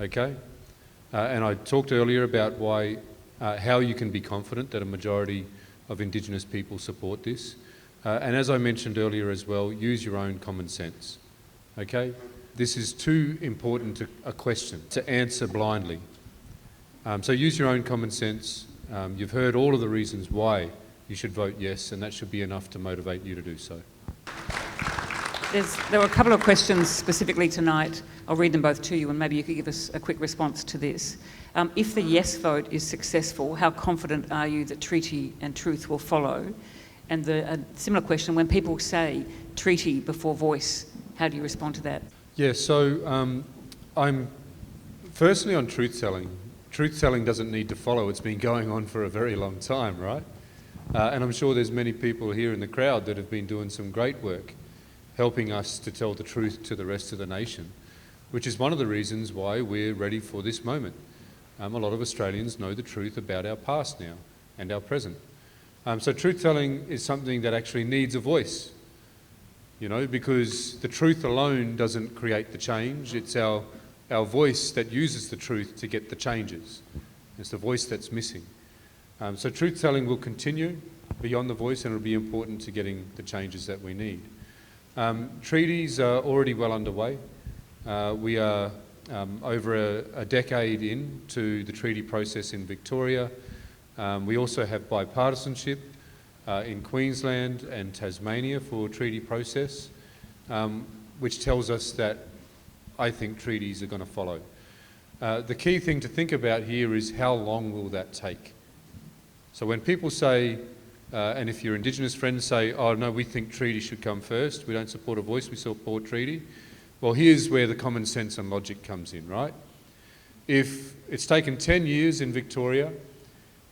Okay? And I talked earlier about how you can be confident that a majority of Indigenous people support this. And as I mentioned earlier as well, use your own common sense. Okay? This is too important a question to answer blindly. So use your own common sense. You've heard all of the reasons why you should vote yes, and that should be enough to motivate you to do so. There were a couple of questions specifically tonight. I'll read them both to you, and maybe you could give us a quick response to this. If the yes vote is successful, how confident are you that treaty and truth will follow? And a similar question, when people say treaty before voice, how do you respond to that? Yeah, so I'm firstly on truth-telling. Truth-telling doesn't need to follow. It's been going on for a very long time, right? And I'm sure there's many people here in the crowd that have been doing some great work helping us to tell the truth to the rest of the nation, which is one of the reasons why we're ready for this moment. A lot of Australians know the truth about our past now and our present. So truth-telling is something that actually needs a voice, you know, because the truth alone doesn't create the change. It's our voice that uses the truth to get the changes. It's the voice that's missing. So truth-telling will continue beyond the voice, and it'll be important to getting the changes that we need. Treaties are already well underway. We are over a decade into the treaty process in Victoria. We also have bipartisanship in Queensland and Tasmania for treaty process, which tells us that I think treaties are going to follow. The key thing to think about here is how long will that take? So when people say, and if your Indigenous friends say, oh no, we think treaty should come first, we don't support a voice, we support treaty, well, here's where the common sense and logic comes in, right? If it's taken 10 years in Victoria,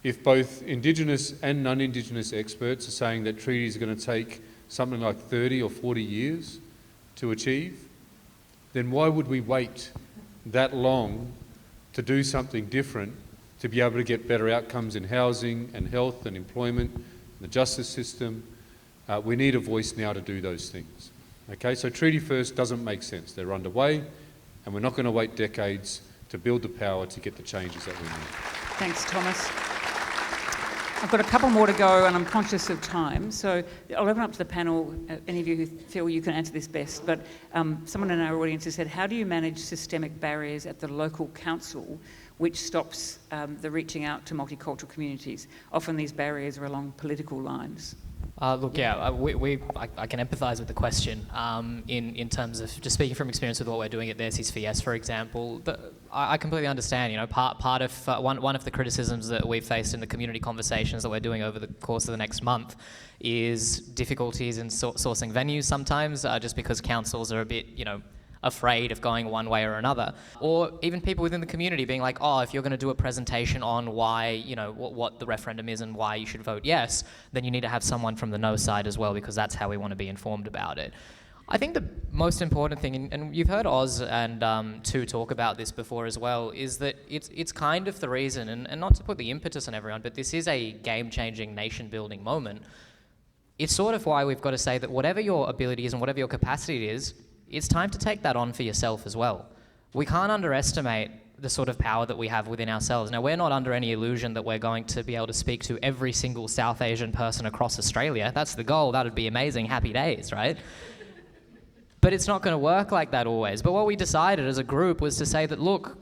if both Indigenous and non-Indigenous experts are saying that treaties are going to take something like 30 or 40 years to achieve, then why would we wait that long to do something different to be able to get better outcomes in housing and health and employment, the justice system? We need a voice now to do those things. Okay, so Treaty First doesn't make sense. They're underway, and we're not going to wait decades to build the power to get the changes that we need. Thanks, Thomas. I've got a couple more to go, and I'm conscious of time, so I'll open up to the panel, any of you who feel you can answer this best, but someone in our audience has said, how do you manage systemic barriers at the local council which stops the reaching out to multicultural communities? Often these barriers are along political lines. Look, yeah, I can empathise with the question in terms of just speaking from experience with what we're doing at There's His for Yes, for example. I completely understand. You know, part of one of the criticisms that we've faced in the community conversations that we're doing over the course of the next month is difficulties in sourcing venues sometimes, just because councils are a bit, you know, afraid of going one way or another, or even people within the community being like, oh, if you're going to do a presentation on why, you know, what the referendum is and why you should vote yes, then you need to have someone from the no side as well, because that's how we want to be informed about it. I think the most important thing, and you've heard Oz and Tu talk about this before as well, is that it's kind of the reason, and not to put the impetus on everyone, but this is a game-changing, nation-building moment. It's sort of why we've got to say that whatever your ability is and whatever your capacity is, it's time to take that on for yourself as well. We can't underestimate the sort of power that we have within ourselves. Now, we're not under any illusion that we're going to be able to speak to every single South Asian person across Australia. That's the goal. That would be amazing. Happy days, right? But it's not going to work like that always. But what we decided as a group was to say that, look,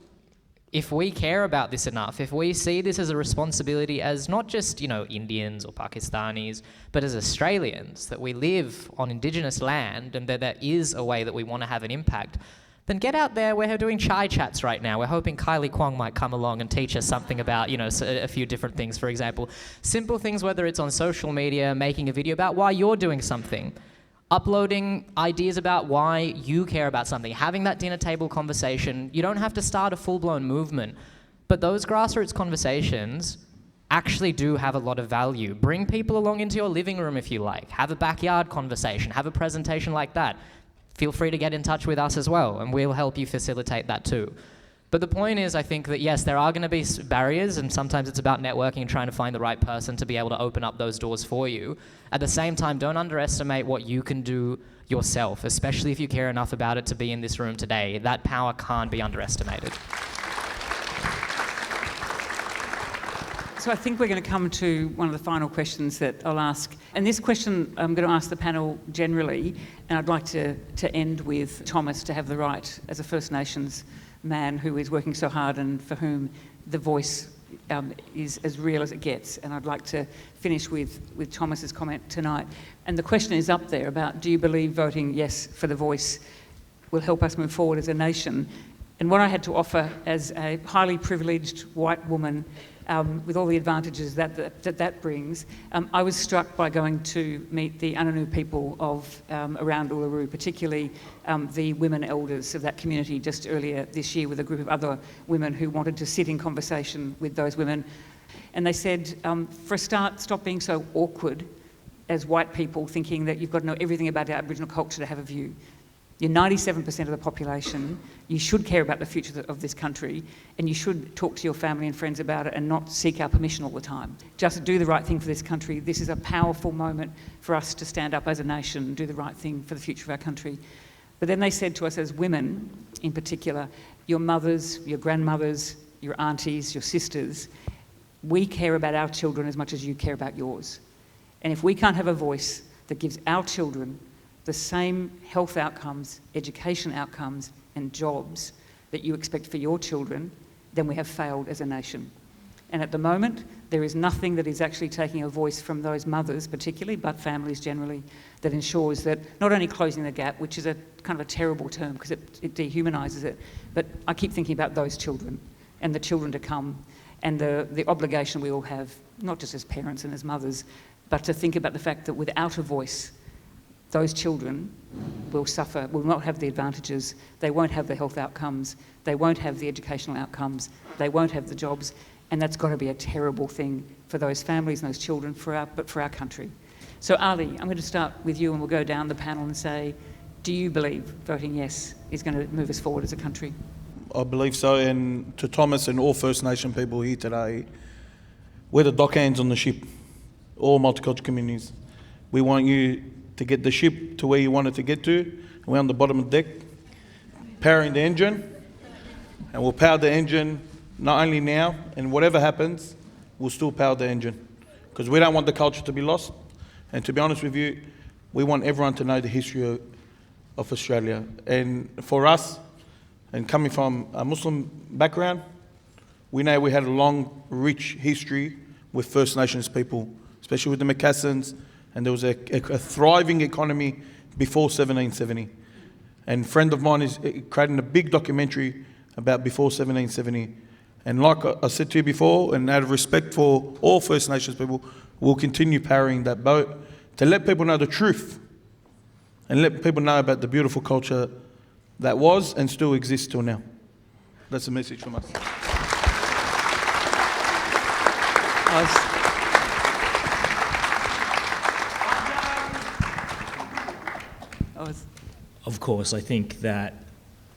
if we care about this enough, if we see this as a responsibility as not just, you know, Indians or Pakistanis, but as Australians, that we live on Indigenous land and that there is a way that we want to have an impact, then get out there. We're doing chai chats right now. We're hoping Kylie Kwong might come along and teach us something about, you know, a few different things, for example. Simple things, whether it's on social media, making a video about why you're doing something, uploading ideas about why you care about something, having that dinner table conversation. You don't have to start a full-blown movement, but those grassroots conversations actually do have a lot of value. Bring people along into your living room if you like. Have a backyard conversation, have a presentation like that. Feel free to get in touch with us as well, and we'll help you facilitate that too. But the point is, I think that yes, there are going to be barriers, and sometimes it's about networking and trying to find the right person to be able to open up those doors for you. At the same time, don't underestimate what you can do yourself, especially if you care enough about it to be in this room today. That power can't be underestimated. So I think we're going to come to one of the final questions that I'll ask. And this question I'm going to ask the panel generally, and I'd like to end with Thomas to have the right, as a First Nations man who is working so hard and for whom the voice is as real as it gets. And I'd like to finish with Thomas's comment tonight. And the question is up there about, do you believe voting yes for the voice will help us move forward as a nation? And what I had to offer as a highly privileged white woman, with all the advantages that brings, I was struck by going to meet the Anangu people of around Uluru, particularly the women elders of that community just earlier this year, with a group of other women who wanted to sit in conversation with those women. And they said, for a start, stop being so awkward as white people, thinking that you've got to know everything about our Aboriginal culture to have a view. You're 97% of the population. You should care about the future of this country, and you should talk to your family and friends about it and not seek our permission all the time. Just do the right thing for this country. This is a powerful moment for us to stand up as a nation and do the right thing for the future of our country. But then they said to us as women, in particular, your mothers, your grandmothers, your aunties, your sisters, we care about our children as much as you care about yours. And if we can't have a voice that gives our children the same health outcomes, education outcomes, and jobs that you expect for your children, then we have failed as a nation. And at the moment, there is nothing that is actually taking a voice from those mothers particularly, but families generally, that ensures that not only closing the gap, which is a kind of a terrible term because it dehumanises it, but I keep thinking about those children and the children to come, and the obligation we all have, not just as parents and as mothers, but to think about the fact that without a voice, those children will suffer, will not have the advantages, they won't have the health outcomes, they won't have the educational outcomes, they won't have the jobs, and that's got to be a terrible thing for those families and those children, but for our country. So Ali, I'm going to start with you and we'll go down the panel and say, Do you believe voting yes is going to move us forward as a country? I believe so, and to Thomas and all First Nation people here today, we're the dock hands on the ship, all multicultural communities. We want you to get the ship to where you want it to get to. We're on the bottom of the deck, powering the engine, and we'll power the engine not only now, and whatever happens, we'll still power the engine, because we don't want the culture to be lost. And to be honest with you, we want everyone to know the history of Australia. And for us, and coming from a Muslim background, we know we had a long, rich history with First Nations people, especially with the Macassans, and there was a thriving economy before 1770. And a friend of mine is creating a big documentary about before 1770. And like I said to you before, and out of respect for all First Nations people, we'll continue powering that boat to let people know the truth and let people know about the beautiful culture that was and still exists till now. That's a message from us. Of course, I think that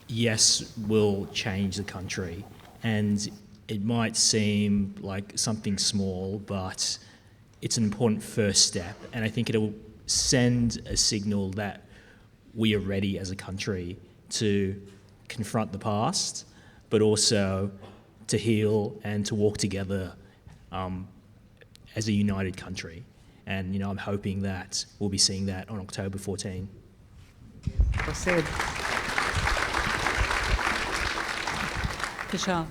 yes will change the country, and it might seem like something small, but it's an important first step, and I think it'll send a signal that we are ready as a country to confront the past, but also to heal and to walk together as a united country. And I'm hoping that we'll be seeing that on October 14. Well said. Vishal.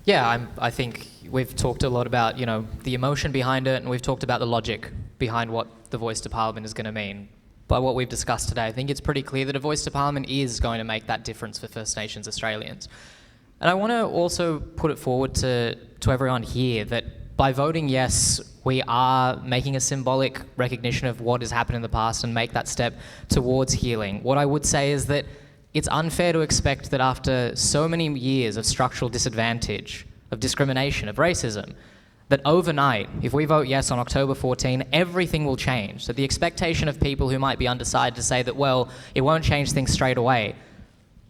Yeah, I think we've talked a lot about, the emotion behind it, and we've talked about the logic behind what the voice to Parliament is going to mean. By what we've discussed today, I think it's pretty clear that a voice to Parliament is going to make that difference for First Nations Australians. And I want to also put it forward to everyone here that by voting yes, we are making a symbolic recognition of what has happened in the past and make that step towards healing. What I would say is that it's unfair to expect that after so many years of structural disadvantage, of discrimination, of racism, that overnight, if we vote yes on October 14, everything will change. That the expectation of people who might be undecided to say that, well, it won't change things straight away,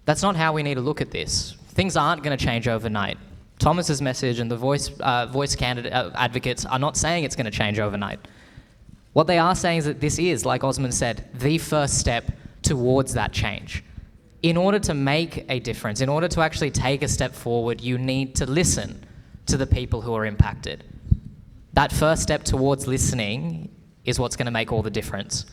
that's not how we need to look at this. Things aren't going to change overnight. Thomas's message and the voice candidate advocates are not saying it's going to change overnight. What they are saying is that this is, like Osman said, the first step towards that change. In order to make a difference, in order to actually take a step forward, you need to listen to the people who are impacted. That first step towards listening is what's going to make all the difference.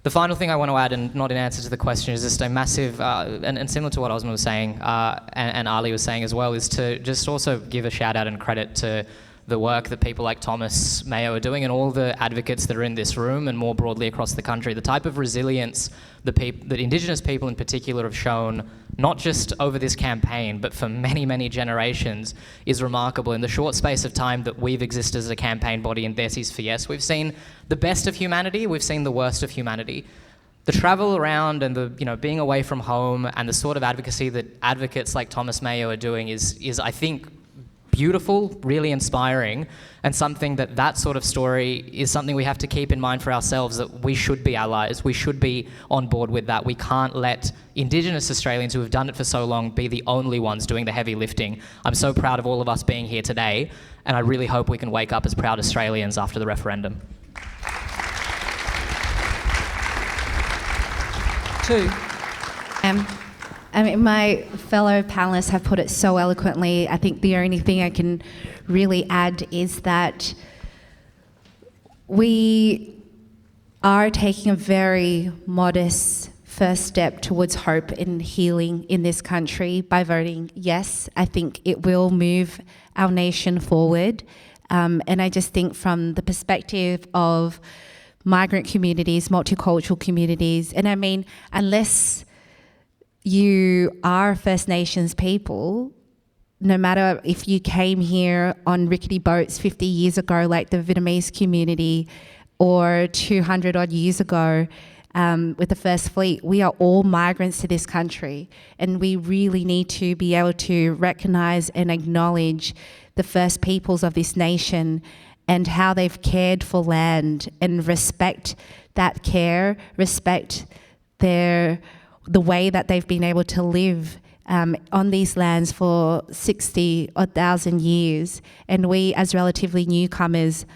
The final thing I want to add, and not in answer to the question, is just a massive, and similar to what Osman was saying, and Ali was saying as well, is to just also give a shout out and credit to the work that people like Thomas Mayo are doing and all the advocates that are in this room and more broadly across the country. The type of resilience that Indigenous people in particular have shown, not just over this campaign, but for many, many generations, is remarkable. In the short space of time that we've existed as a campaign body in This Is for Yes, we've seen the best of humanity, we've seen the worst of humanity. The travel around and the being away from home and the sort of advocacy that advocates like Thomas Mayo are doing is I think, beautiful, really inspiring, and something that sort of story is something we have to keep in mind for ourselves, that we should be allies, we should be on board with that. We can't let Indigenous Australians who have done it for so long be the only ones doing the heavy lifting. I'm so proud of all of us being here today, and I really hope we can wake up as proud Australians after the referendum. Two. My fellow panellists have put it so eloquently. I think the only thing I can really add is that we are taking a very modest first step towards hope and healing in this country by voting yes. I think it will move our nation forward. And I just think from the perspective of migrant communities, multicultural communities, and unless you are First Nations people, no matter if you came here on rickety boats 50 years ago like the Vietnamese community or 200 odd years ago with the First Fleet, we are all migrants to this country, and we really need to be able to recognise and acknowledge the First Peoples of this nation and how they've cared for land, and respect that care, respect the way that they've been able to live on these lands for 60 or 1,000 years, and we as relatively newcomers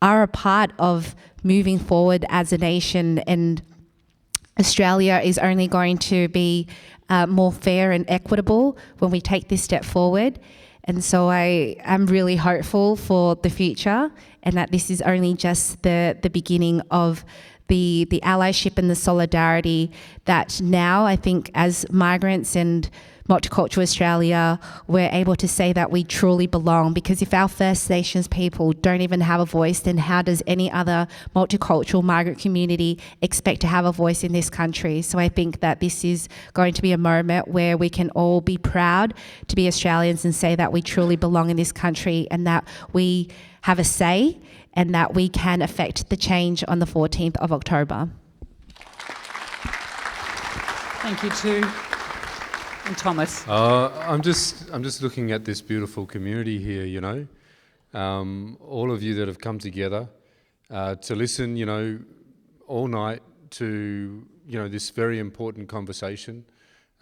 are a part of moving forward as a nation, and Australia is only going to be more fair and equitable when we take this step forward. And so I am really hopeful for the future, and that this is only just the beginning of the allyship and the solidarity that now I think as migrants and Multicultural Australia, we're able to say that we truly belong, because if our First Nations people don't even have a voice, then how does any other multicultural migrant community expect to have a voice in this country? So I think that this is going to be a moment where we can all be proud to be Australians and say that we truly belong in this country, and that we have a say, and that we can affect the change on the 14th of October. Thank you too. And Thomas. I'm just looking at this beautiful community here, you know. All of you that have come together to listen, you know, all night to, you know, this very important conversation,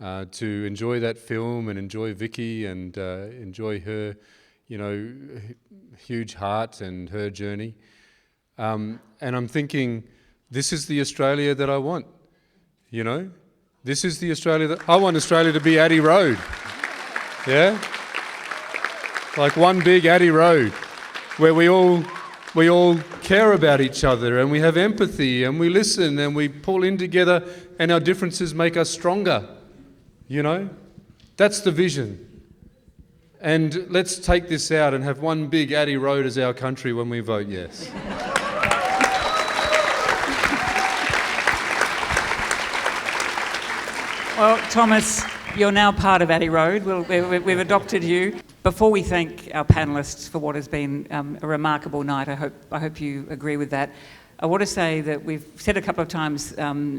to enjoy that film and enjoy Vicky and enjoy her, you know, huge heart and her journey. And I'm thinking, this is the Australia that I want, you know. This is the Australia that I want. Australia to be Addi Road, yeah, like one big Addi Road, where we all care about each other and we have empathy and we listen and we pull in together and our differences make us stronger. You know, that's the vision. And let's take this out and have one big Addi Road as our country when we vote yes. Well, Thomas, you're now part of Addi Road. We've adopted you. Before we thank our panellists for what has been a remarkable night, I hope you agree with that. I want to say that we've said a couple of times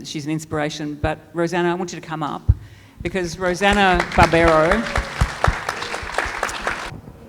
she's an inspiration, but Rosanna, I want you to come up, because Rosanna Barbero...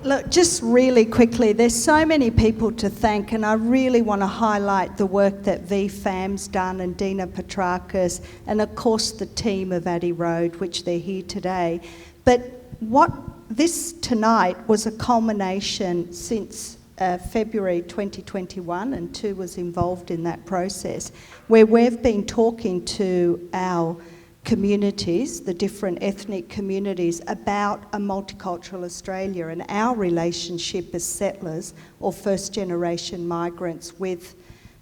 Look, just really quickly, there's so many people to thank, and I really want to highlight the work that VFAM's done, and Dina Petrakis, and of course the team of Addi Road, which they're here today. But what this tonight was a culmination since February 2021, and Tu was involved in that process, where we've been talking to our communities, the different ethnic communities, about a multicultural Australia and our relationship as settlers or first generation migrants with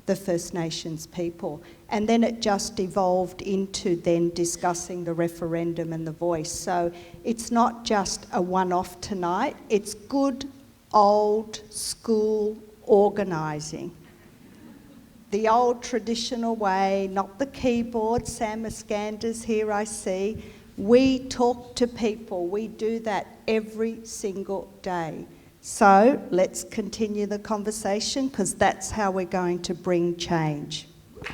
the First Nations people. And then it just evolved into then discussing the referendum and the voice. So it's not just a one-off tonight, it's good old school organising. The old traditional way, not the keyboard. Sam Iskander's here, I see. We talk to people. We do that every single day. So let's continue the conversation, because that's how we're going to bring change. The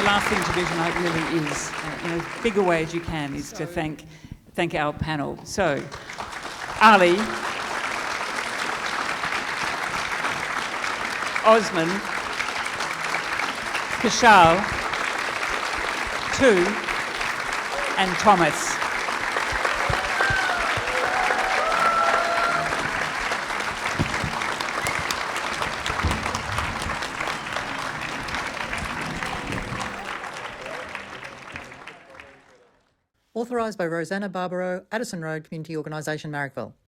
last thing to do tonight really is, in as big a way as you can, is to thank our panel. So, Ali, Osman, Kishal, Tu, and Thomas. Authorised by Rosanna Barbero, Addison Road Community Organisation, Marrickville.